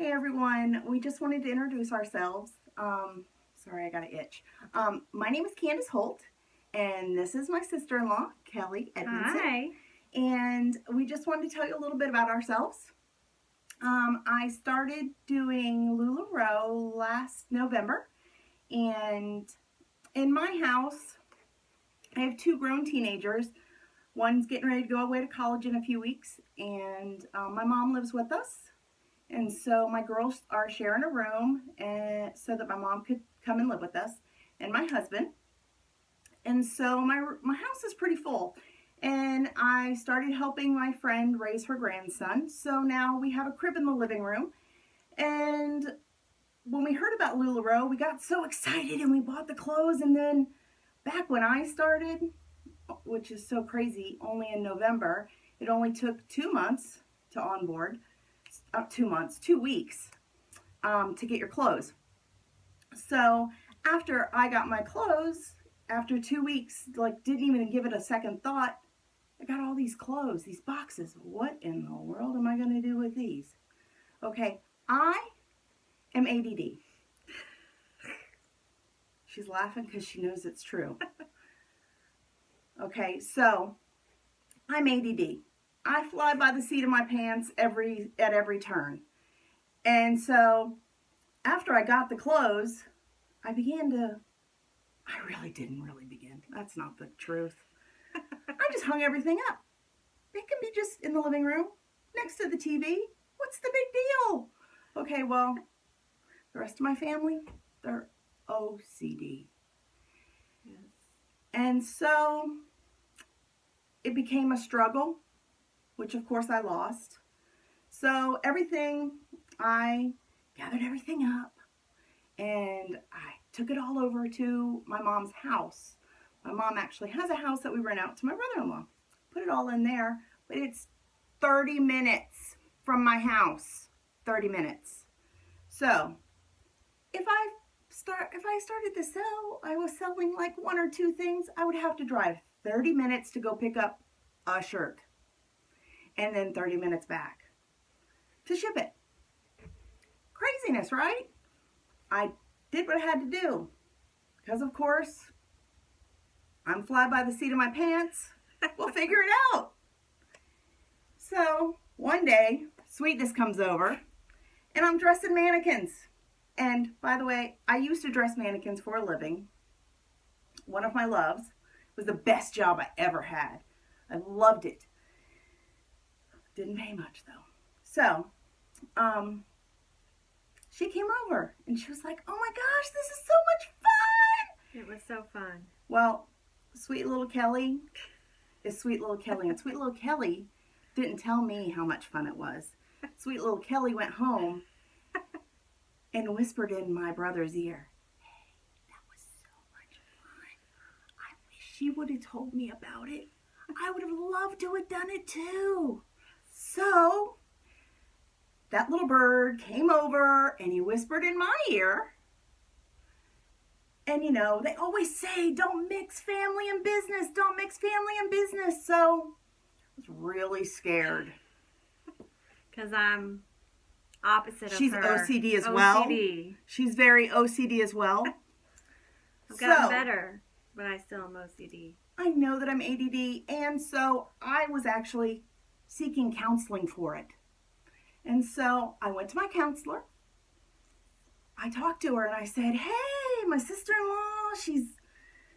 Hey everyone, we just wanted to introduce ourselves. Sorry, I got an itch. My name is Candace Holt, and this is my sister-in-law, Kelli Edmondson. Hi. And we just wanted to tell you a little bit about ourselves. I started doing LuLaRoe last November, and in my house, I have two grown teenagers. One's getting ready to go away to college in a few weeks, and my mom lives with us. And so my girls are sharing a room so that my mom could come and live with us and my husband. And so my house is pretty full. And I started helping my friend raise her grandson. So now we have a crib in the living room. And when we heard about LuLaRoe, we got so excited and we bought the clothes. And then back when I started, which is so crazy, only in November, it only took 2 months to onboard. 2 months, 2 weeks to get your clothes. So after I got my clothes, after 2 weeks, didn't even give it a second thought, I got all these clothes, these boxes. What in the world am I going to do with these? Okay, I am ADD. She's laughing because she knows it's true. Okay, so I'm ADD. I fly by the seat of my pants at every turn. And so after I got the clothes, I really didn't really begin. That's not the truth. I just hung everything up. It can be just in the living room, next to the TV. What's the big deal? Okay, well, the rest of my family, they're OCD. Yes. And so it became a struggle, which of course I lost. So I gathered everything up and I took it all over to my mom's house. My mom actually has a house that we rent out to my brother-in-law. Put it all in there, but it's 30 minutes from my house. 30 minutes. So if I started to sell, I was selling like 1 or 2 things, I would have to drive 30 minutes to go pick up a shirt. And then 30 minutes back to ship it. Craziness, right? I did what I had to do. Because, of course, I'm fly by the seat of my pants. We'll figure it out. So, one day, Sweetness comes over, and I'm dressing mannequins. And, by the way, I used to dress mannequins for a living. One of my loves. It was the best job I ever had. I loved it. Didn't pay much though. So, she came over and she was like, "Oh my gosh, this is so much fun!" It was so fun. Well, sweet little Kelli is sweet little Kelli, and sweet little Kelli didn't tell me how much fun it was. Sweet little Kelli went home and whispered in my brother's ear, "Hey, that was so much fun. I wish she would have told me about it. I would have loved to have done it too." So, that little bird came over and he whispered in my ear. And they always say, don't mix family and business. Don't mix family and business. So, I was really scared. Because I'm opposite She's of her. OCD as well. OCD. She's very OCD as well. I've gotten better, but I still am OCD. I know that I'm ADD, and so I was actually seeking counseling for it. And so I went to my counselor. I talked to her and I said, "Hey, my sister-in-law, she's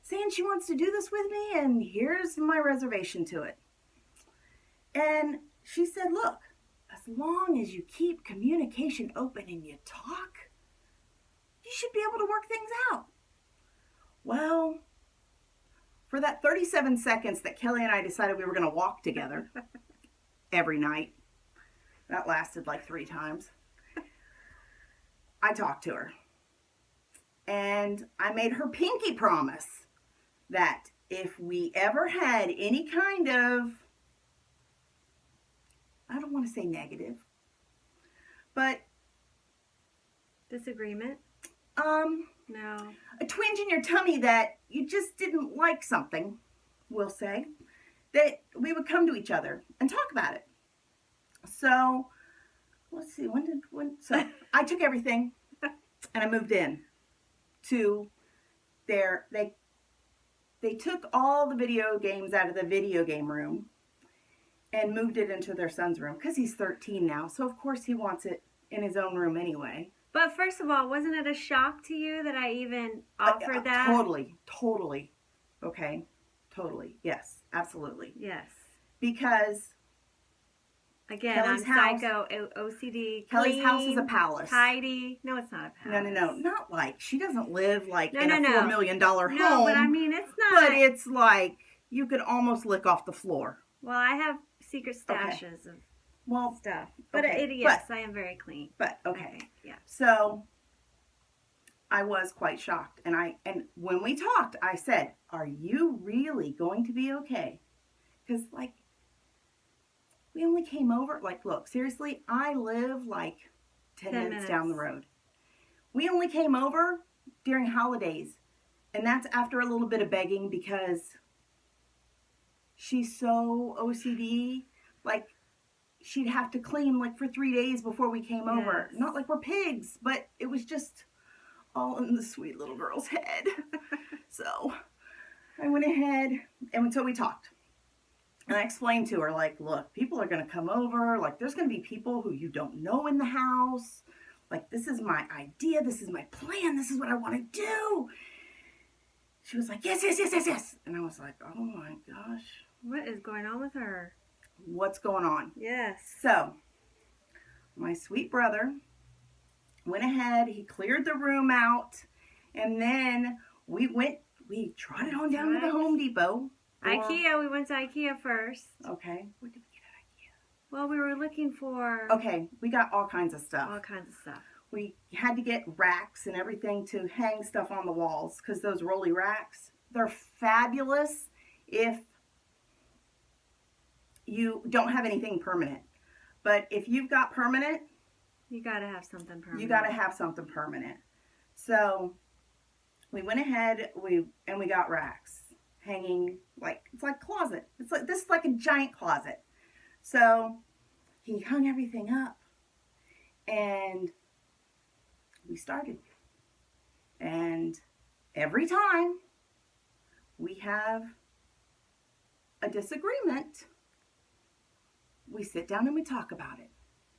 saying she wants to do this with me, and here's my reservation to it." And she said, "Look, as long as you keep communication open and you talk, you should be able to work things out." Well, for that 37 seconds that Kelli and I decided we were going to walk together every night, that lasted like 3 times, I talked to her. And I made her pinky promise that if we ever had any kind of, I don't want to say negative, but Disagreement? No. a twinge in your tummy that you just didn't like something, we'll say, that we would come to each other and talk about it. So let's see, so I took everything and I moved in to they took all the video games out of the video game room and moved it into their son's room because he's 13 now. So of course he wants it in his own room anyway. But first of all, wasn't it a shock to you that I even offered that? Totally. Okay. Totally. Yes, absolutely. Yes. Because again, Kelli's I'm psycho, OCD, Kelli's clean, house is a palace. tidy. No, it's not a palace. No. Not like, she doesn't live like in a no. $4 million home. No, but I mean, it's not. But it's like, you could almost lick off the floor. Well, I have secret stashes of stuff. But okay. Yes, I am very clean. But, okay. Yeah. So, I was quite shocked. And when we talked, I said, are you really going to be okay? Because, like, we only came over, like, look, seriously, I live like 10 minutes down the road. We only came over during holidays. And that's after a little bit of begging because she's so OCD. Like, she'd have to clean like for 3 days before we came over. Not like we're pigs, but it was just all in the sweet little girl's head. So I went ahead and so we talked. And I explained to her, like, look, people are going to come over. Like, there's going to be people who you don't know in the house. Like, this is my idea. This is my plan. This is what I want to do. She was like, yes. And I was like, oh my gosh. What is going on with her? What's going on? Yes. So, my sweet brother went ahead. He cleared the room out. And then we trotted on down to the Home Depot. IKEA. We went to IKEA first. Okay. What did we get at IKEA? Well, we were looking for... Okay. We got all kinds of stuff. We had to get racks and everything to hang stuff on the walls because those rolly racks, they're fabulous if you don't have anything permanent. But if you've got permanent, you got to have something permanent. You got to have something permanent. So we went ahead, we got racks hanging, like, it's like a closet. This is like a giant closet. So he hung everything up and we started. And every time we have a disagreement, we sit down and we talk about it.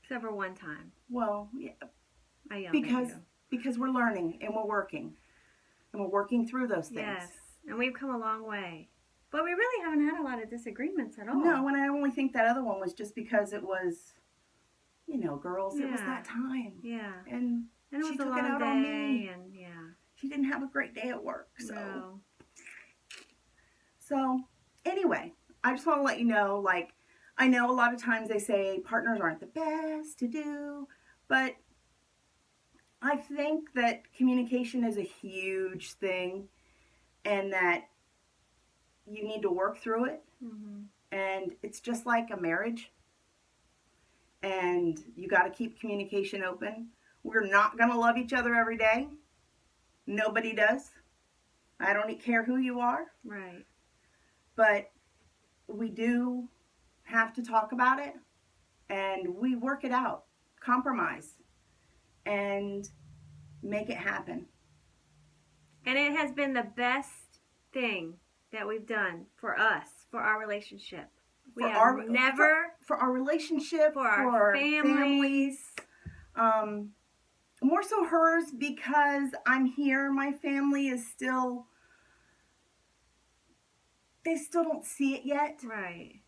Except for one time. Well, yeah. I yelled at you. Because we're learning and we're working. And we're working through those things. Yes. And we've come a long way. But we really haven't had a lot of disagreements at all. No, and I only think that other one was just because it was, girls, it was that time. Yeah. And it was she a took long it out day, on me. and she didn't have a great day at work. No. So, anyway, I just want to let you know, like, I know a lot of times they say partners aren't the best to do, but I think that communication is a huge thing and that you need to work through it. Mm-hmm. And it's just like a marriage. And you got to keep communication open. We're not going to love each other every day. Nobody does. I don't care who you are. Right. But we do have to talk about it. And we work it out. Compromise. And make it happen. And it has been the best thing that we've done for us, for our relationship. For our relationship, for our families. More so hers because I'm here. My family is still, they still don't see it yet. Right.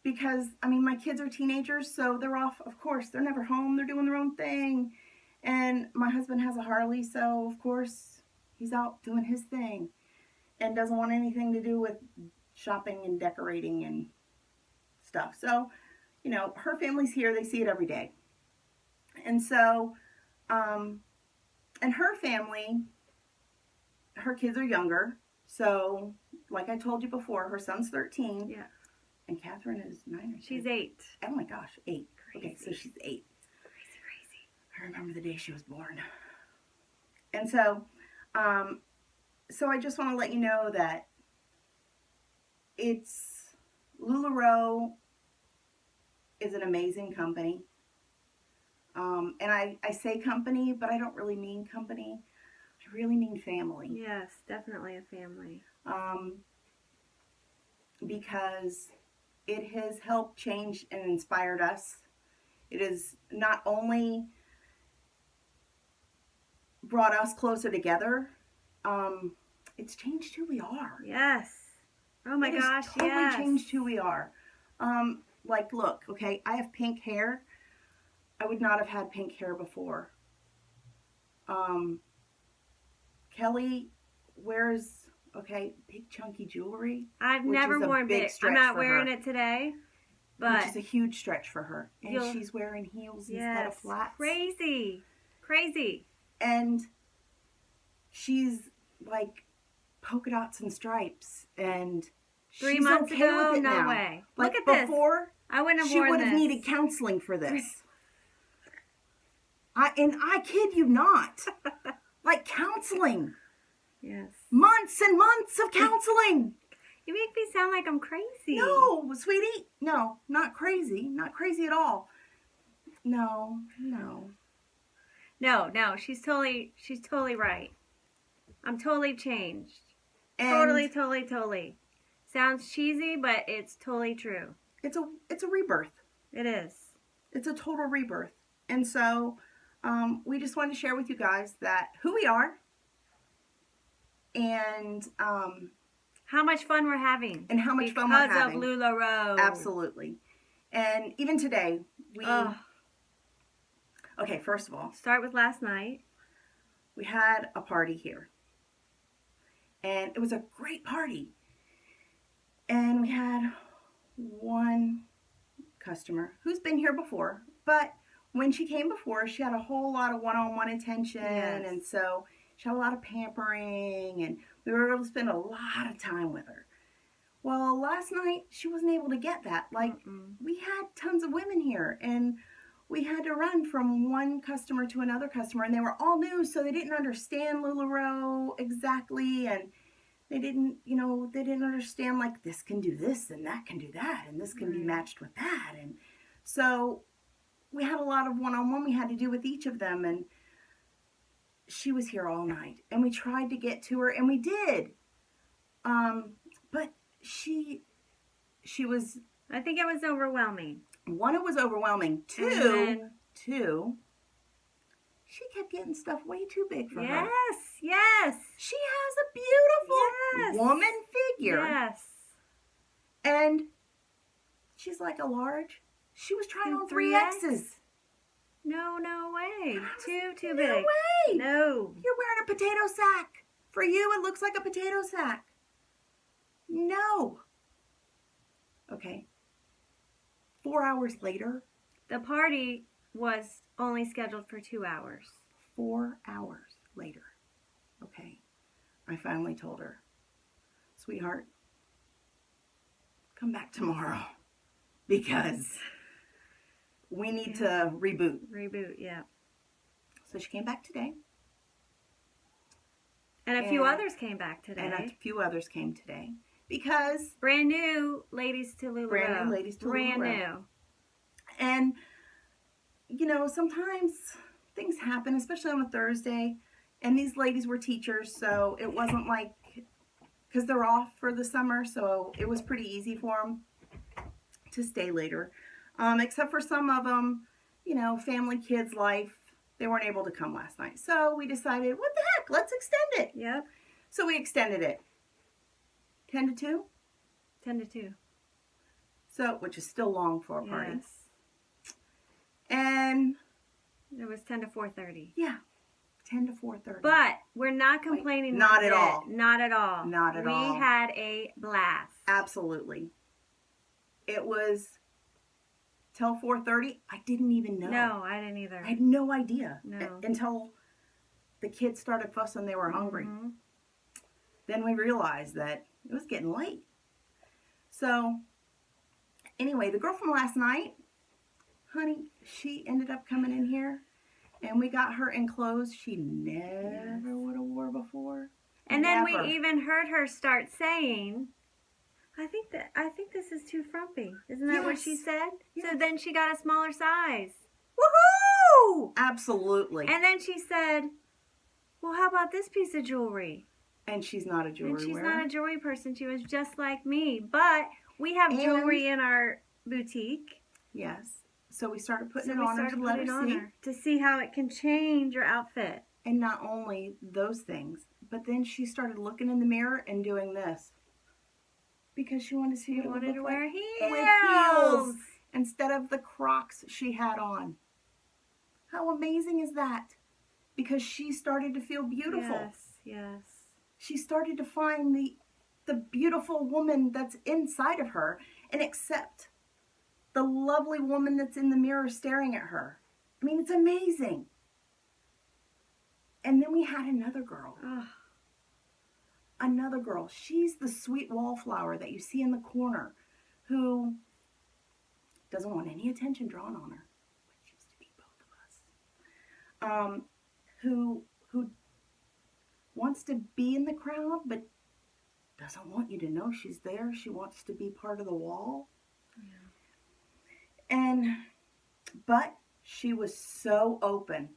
Because, my kids are teenagers, so they're off, of course. They're never home. They're doing their own thing. And my husband has a Harley, so, of course, he's out doing his thing. And doesn't want anything to do with shopping and decorating and stuff. So, her family's here. They see it every day. And so, and her family, her kids are younger. So, like I told you before, her son's 13. Yeah. And Catherine is 9 or 10. She's 8. Oh my gosh, 8. Crazy. Okay, so she's 8. Crazy. I remember the day she was born. And so, so I just want to let you know that LuLaRoe is an amazing company. And I say company, but I don't really mean company. I really mean family. Yes, definitely a family. Because it has helped change and inspired us. It has not only brought us closer together, it's changed who we are. Yes. Oh my gosh, It's totally yes. changed who we are. Like, look, okay, I have pink hair. I would not have had pink hair before. Kelli wears, okay, big chunky jewelry. I've which never is a worn big big. stretch I'm not for wearing her. it today, Which but is a huge stretch for her. And you'll- she's wearing heels instead yes, of flats. crazy. And she's like polka dots and stripes, and 3 she's months okay ago, with it no now. way. Like Look at this. before, I wouldn't have she worn would have this. needed counseling for this. I kid you not. Like counseling. Yes. Months and months of counseling. You make me sound like I'm crazy. No, sweetie. No, not crazy. Not crazy at all. No. No, she's totally right. I'm totally changed. And Totally. Sounds cheesy, but it's totally true. it's a rebirth. It is. It's a total rebirth. And so we just wanted to share with you guys that who we are and How much fun we're having. and how much fun we're having. Because of LuLaRoe. Absolutely. And even today, okay, first of all, Start with last night. we had a party here. And it was a great party. And we had one customer who's been here before, but when she came before, she had a whole lot of one-on-one attention, Yes. and so she had a lot of pampering, and we were able to spend a lot of time with her. Well, last night, she wasn't able to get that. Like, we had tons of women here, and we had to run from one customer to another customer, and they were all new, so they didn't understand LuLaRoe exactly, and they didn't understand, like, this can do this, and that can do that, and this can be matched with that, and so we had a lot of one-on-one we had to do with each of them, and she was here all night, and we tried to get to her, and we did, but she was, I think it was overwhelming. one, it was overwhelming. Two, she kept getting stuff way too big for her. Yes. She has a beautiful woman figure. Yes. And she's like a large. She was trying on 3Xs. No way. Too No big. way. No. You're wearing a potato sack. For you, it looks like a potato sack. No. Okay. 4 hours later. The party was only scheduled for 2 hours. 4 hours later. Okay. I finally told her, sweetheart, come back tomorrow because we need to reboot. Reboot, yeah. So she came back today. And a few others came back today. And a few others came today because brand new ladies to LuLaRoe. Brand new ladies to brand LuLaRoe. new. And, sometimes things happen, especially on a Thursday. And these ladies were teachers, so it wasn't like, because they're off for the summer, so it was pretty easy for them to stay later. Except for some of them, family, kids, life, they weren't able to come last night. So we decided, what the heck, let's extend it. Yep. So we extended it. 10 to 2? 10 to 2. So, which is still long for a party. Yes. And it was 10 to 4:30. Yeah. 10 to 4:30. But we're not complaining. Not at all. Not at all. Not at all. We had a blast. Absolutely. It was till 4:30. I didn't even know. No, I didn't either. I had no idea. No. Until the kids started fussing, they were hungry. Mm-hmm. Then we realized that it was getting late. So, anyway, the girl from last night, honey, she ended up coming in here. And we got her in clothes she never would have wore before. And then we Never. even heard her start saying, I think this is too frumpy. Isn't that what she Yes. said? Yes. So then she got a smaller size. Woohoo! Absolutely. And then she said, well, how about this piece of jewelry? And she's not a jewelry And she's wearer. not a jewelry person. She was just like me. But we have jewelry in our boutique. Yes. So we started putting So it we on her started to let putting her it on see. her to see how it can change your outfit. And not only those things, but then she started looking in the mirror and doing this. Because she wanted to see She what it would wanted look to like wear heels. with heels instead of the Crocs she had on. How amazing is that? Because she started to feel beautiful. Yes, yes. She started to find the beautiful woman that's inside of her and accept the lovely woman that's in the mirror staring at her. I mean, it's amazing. And then we had another girl. Oh. Another girl. She's the sweet wallflower that you see in the corner who doesn't want any attention drawn on her, which used to be both of us. Who wants to be in the crowd but doesn't want you to know she's there. She wants to be part of the wall. Yeah. But she was so open.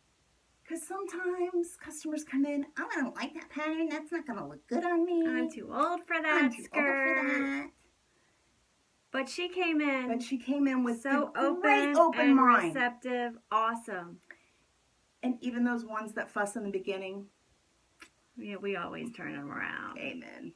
Because sometimes customers come in, oh, I don't like that pattern. That's not going to look good on me. I'm too old for that I'm too skirt. old for that. But she came in with so the great open and mind. receptive. Awesome. And even those ones that fuss in the beginning. Yeah, we always turn them around. Amen.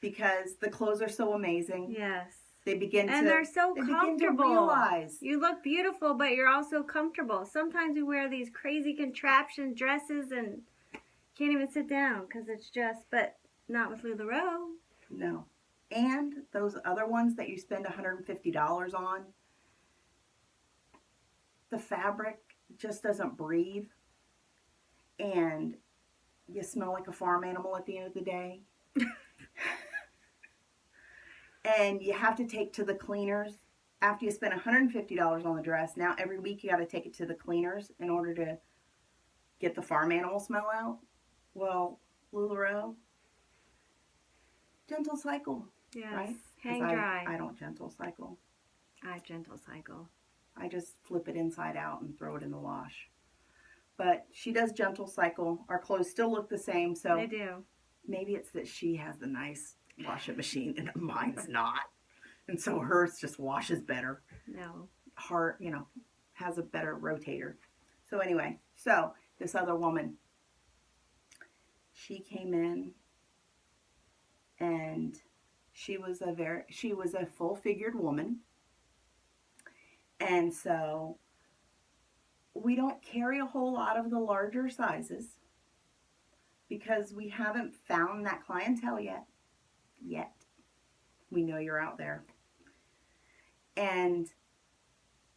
Because the clothes are so amazing. Yes. They begin and they're so comfortable. Begin to realize. You look beautiful, but you're also comfortable. Sometimes we wear these crazy contraption dresses and can't even sit down because it's just, but not with LuLaRoe. No. And those other ones that you spend $150 on, the fabric just doesn't breathe. And you smell like a farm animal at the end of the day. And you have to take to the cleaners. After you spend $150 on the dress, now every week you got to take it to the cleaners in order to get the farm animal smell out. Well, LuLaRoe, gentle cycle. Yes. Right? Hang dry. I don't gentle cycle. I gentle cycle. I just flip it inside out and throw it in the wash. But she does gentle cycle. Our clothes still look the same, so they do. Maybe it's that she has the nice washing machine and mine's not. And so hers just washes better. No. Has a better rotator. So anyway, so this other woman, she came in and she was a full-figured woman. And so we don't carry a whole lot of the larger sizes because we haven't found that clientele yet. We know you're out there. And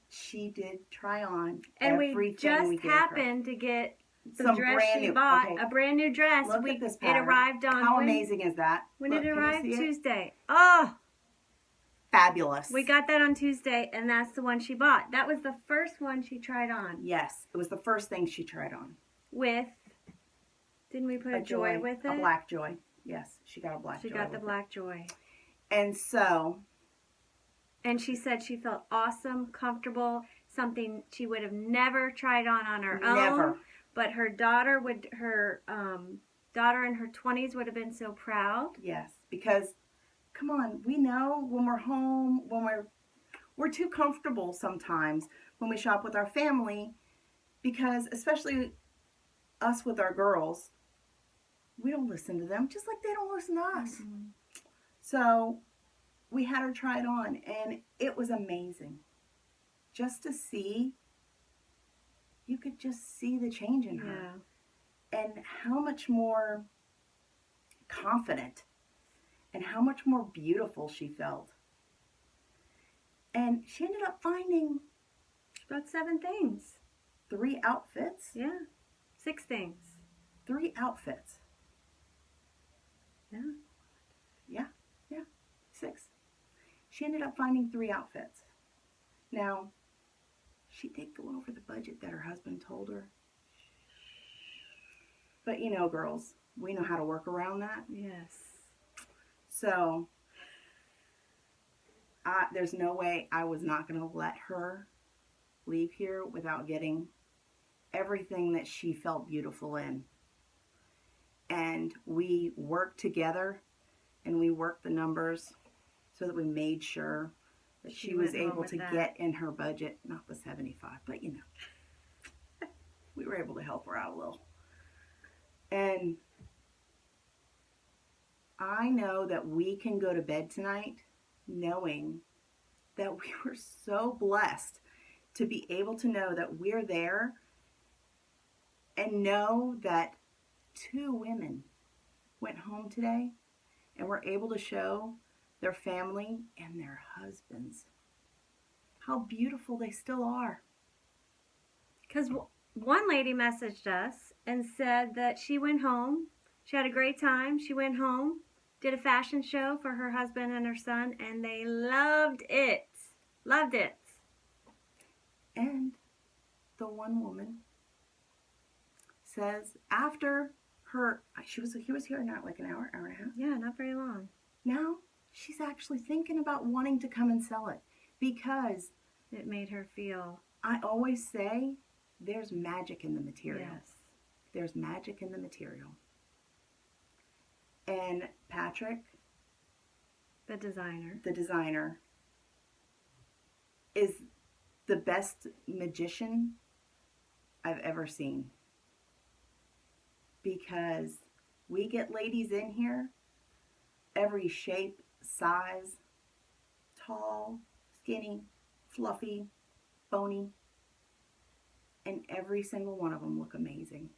she did try on and everything we just happened to get the dress she bought, a brand new dress. Look at this it pattern. arrived on. How amazing is that? When Look, it arrived? Tuesday. It? Oh, fabulous. We got that on Tuesday, and that's the one she bought. That was the first one she tried on. Yes, it was the first thing she tried on. Didn't we put a joy with it? A black joy. Yes, she got a black joy. She got the black joy. And so. And she said she felt awesome, comfortable, something she would have never tried on her own. Never. But her daughter daughter in her 20s would have been so proud. Yes, because come on, we know when we're home, when we're too comfortable sometimes when we shop with our family, because especially us with our girls, we don't listen to them just like they don't listen to us. Mm-hmm. So we had her try it on, and it was amazing. Just to see, you could just see the change in her. And how much more confident and how much more beautiful she felt. And she ended up finding about 7 things. 3 outfits. Yeah. 6 things. 3 outfits. Yeah. Yeah. 6. She ended up finding 3 outfits. Now, she did go over the budget that her husband told her. But you know, girls, we know how to work around that. Yes. So, there's no way I was not going to let her leave here without getting everything that she felt beautiful in. And we worked together and we worked the numbers so that we made sure that she was able to get in her budget, not the 75, but you know, we were able to help her out a little. And I know that we can go to bed tonight knowing that we were so blessed to be able to know that we're there and know that 2 women went home today and were able to show their family and their husbands how beautiful they still are. Because one lady messaged us and said that she went home. She had a great time. She went home, did a fashion show for her husband and her son, and they loved it. Loved it. And the one woman says after he was here not like an hour and a half. Yeah, not very long. Now she's actually thinking about wanting to come and sell it because it made her feel. I always say there's magic in the material. Yes. There's magic in the material. And Patrick, the designer, is the best magician I've ever seen. Because we get ladies in here, every shape, size, tall, skinny, fluffy, bony, and every single one of them look amazing.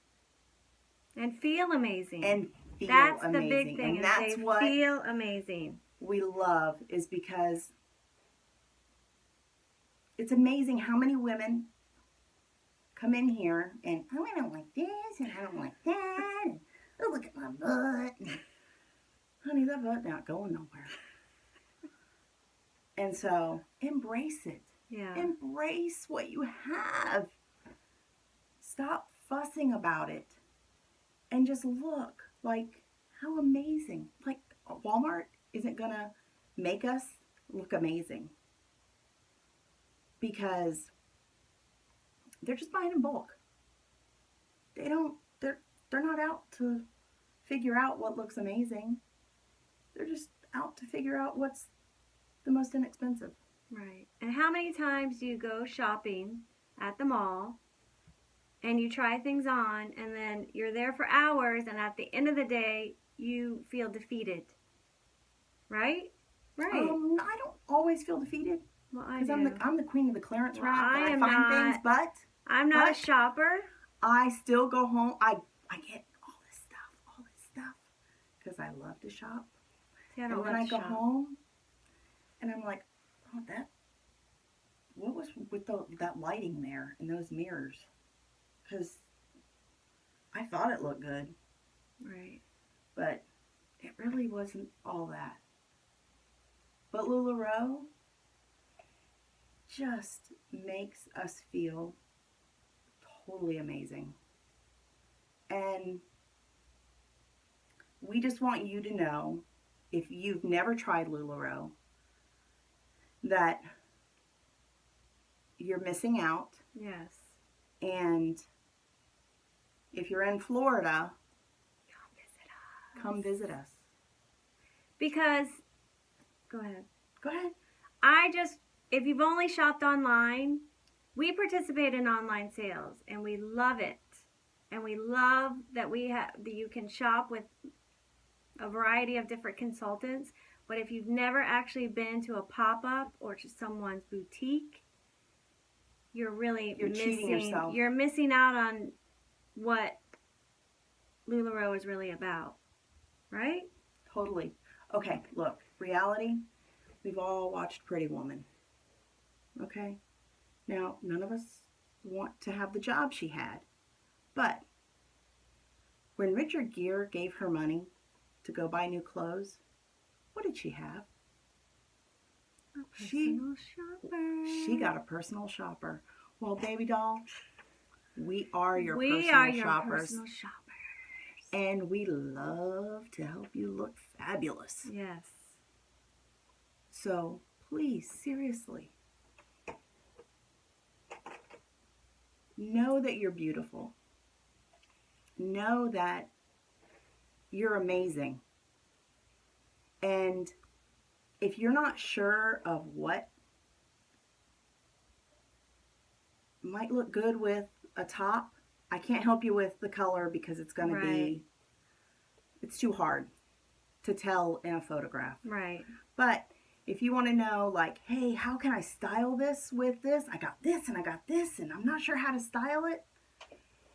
And feel amazing. That's the big thing, and that's they what feel amazing. We love is because it's amazing how many women come in here and, oh, I don't like this, and I don't like that, and oh, look at my butt. And, honey, that butt not going nowhere. And so, embrace it. Yeah. Embrace what you have. Stop fussing about it. And just look, like, how amazing. Like, Walmart isn't going to make us look amazing. Because they're just buying in bulk. They're not out to figure out what looks amazing. They're just out to figure out what's the most inexpensive. Right. And how many times do you go shopping at the mall and you try things on and then you're there for hours and at the end of the day you feel defeated? Right? Right. I don't always feel defeated. Well, I do. Because I'm the queen of the clearance rack. I find things, but I'm not a shopper. I still go home. I get all this stuff because I love to shop. See, and then I go home and I'm like, oh, what was with that lighting there and those mirrors? Because I thought it looked good. Right. But it really wasn't all that. But LuLaRoe just makes us feel totally amazing. And we just want you to know, if you've never tried LuLaRoe, that you're missing out. Yes. And if you're in Florida, come visit us. Because, go ahead. Go ahead. If you've only shopped online, we participate in online sales and we love it. And we love that that you can shop with a variety of different consultants. But if you've never actually been to a pop-up or to someone's boutique, you're cheating yourself. You're missing out on what LuLaRoe is really about. Right? Totally. Okay, look, reality, we've all watched Pretty Woman. Okay? Now, none of us want to have the job she had. But when Richard Gere gave her money to go buy new clothes, what did she have? A personal shopper. She got a personal shopper. Well, baby doll, we are your personal shoppers. And we love to help you look fabulous. Yes. So please, seriously, know that you're beautiful. Know that you're amazing. And if you're not sure of what might look good with a top, I can't help you with the color because it's going to be, it's too hard to tell in a photograph. Right. But if you want to know, like, hey, how can I style this with this? I got this and I got this and I'm not sure how to style it.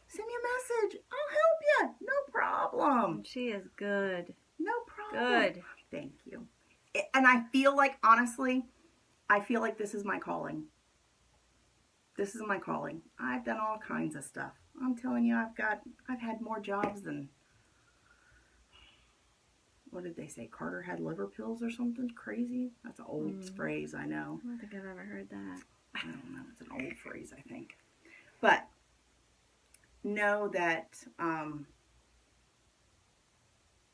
Send me a message. I'll help you. No problem. She is good. No problem. Good. Thank you. And I feel like, honestly, I feel like this is my calling. This is my calling. I've done all kinds of stuff. I'm telling you, I've had more jobs than, what did they say? Carter had liver pills or something crazy? That's an old phrase, I know. I don't think I've ever heard that. I don't know. It's an old phrase, I think. But know that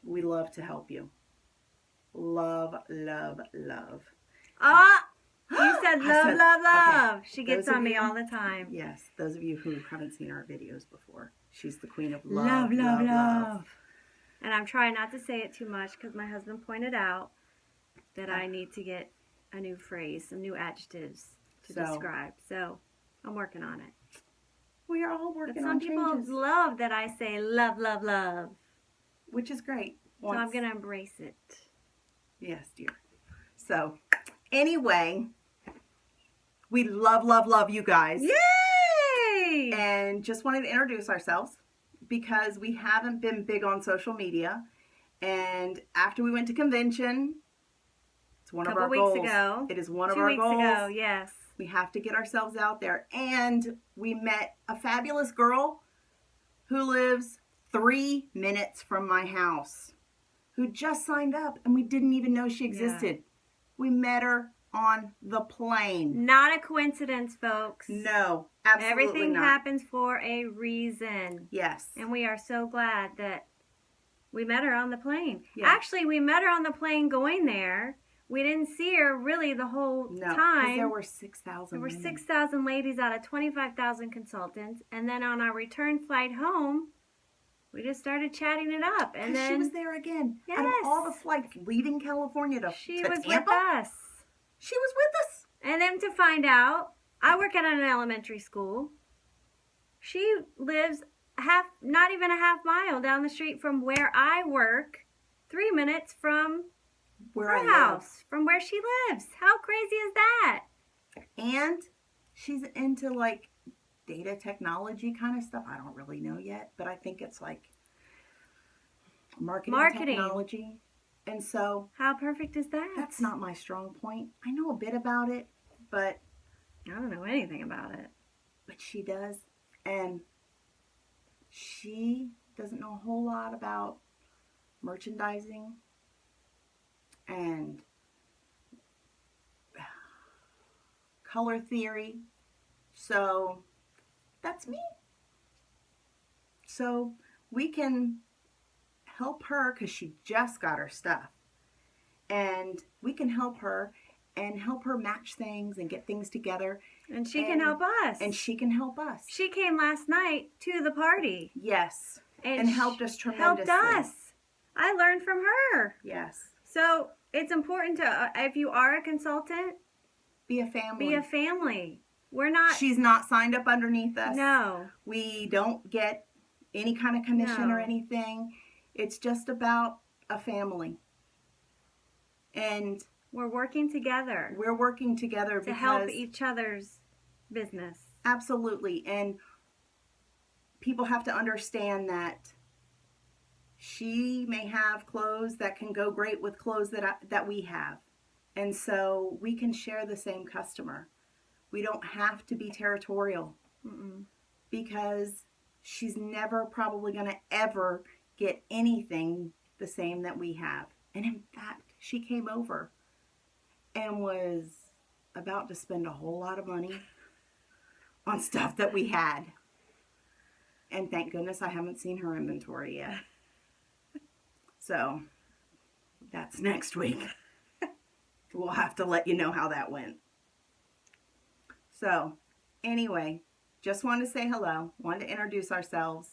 we love to help you. Love, love, love. Ah! You said I love, said- love, love. okay. She gets Those of on me you- all the time. Yes, those of you who haven't seen our videos before, she's the queen of Love, love, love, love. And I'm trying not to say it too much because my husband pointed out that I need to get a new phrase, some new adjectives to describe. So I'm working on it. We are all working But some on people changes, love that I say love, love, love. which is great. So I'm going to embrace it. Yes, dear. So, anyway, we love, love, love you guys. Yay! And just wanted to introduce ourselves because we haven't been big on social media. And after we went to convention, it's one of our Couple goals. weeks ago. It is one of 2 our weeks goals. ago, yes. We have to get ourselves out there. And we met a fabulous girl who lives 3 minutes from my house, who just signed up and we didn't even know she existed. We met her on the plane. Not a coincidence, folks. No, absolutely Everything not. happens for a reason. Yes. And we are so glad that we met her on the plane. Yeah. Actually, we met her on the plane going there. We didn't see her really the whole No, because time. there were 6,000 There were women. 6,000 ladies out of 25,000 consultants. And then on our return flight home, we just started chatting it up. And Because then she was there again. Out of Yes. all the flights leaving California to she to was Tampa, with us. she was with us. And then to find out, I work at an elementary school. She lives not even a half mile down the street from where I work, 3 minutes from Where her I live. house, from where she lives. How crazy is that? And she's into like data technology kind of stuff. I don't really know yet, but I think it's like marketing. Technology. And so How perfect is that? that's not my strong point. I know a bit about it, but I don't know anything about it. she does. And she doesn't know a whole lot about merchandising and color theory. So that's me. So we can help her because she just got her stuff. And we can help her and help her match things and get things together. And she can help us. And she can help us. She came last night to the party. Yes. And helped us tremendously. Helped us. I learned from her. Yes. So it's important to, if you are a consultant, Be a family. be a family. We're not. She's not signed up underneath us. No. We don't get any kind of commission or anything. It's just about a family. And We're working together we're working together to help each other's business. Absolutely. And people have to understand that she may have clothes that can go great with clothes that we have. And so we can share the same customer. We don't have to be territorial. Because she's never probably going to ever get anything the same that we have. And in fact, she came over and was about to spend a whole lot of money on stuff that we had. And thank goodness I haven't seen her inventory yet. So, that's next week. we'll have to let you know how that went. So, anyway, just wanted to say hello, wanted to introduce ourselves,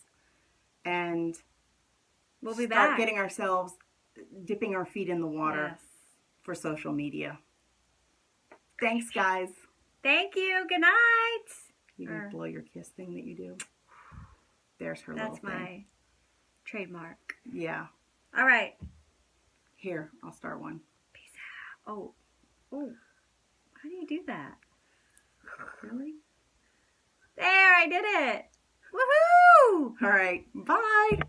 and We'll be start back. getting ourselves dipping our feet in the water Yes. for social media. Thanks, guys. Thank you. Good night. You didn't blow your kiss thing that you do. There's her That's little thing. my trademark. Yeah. All right. Here, I'll start one. Peace out. Oh. How do you do that? Really? There, I did it. Woohoo! All right. Bye.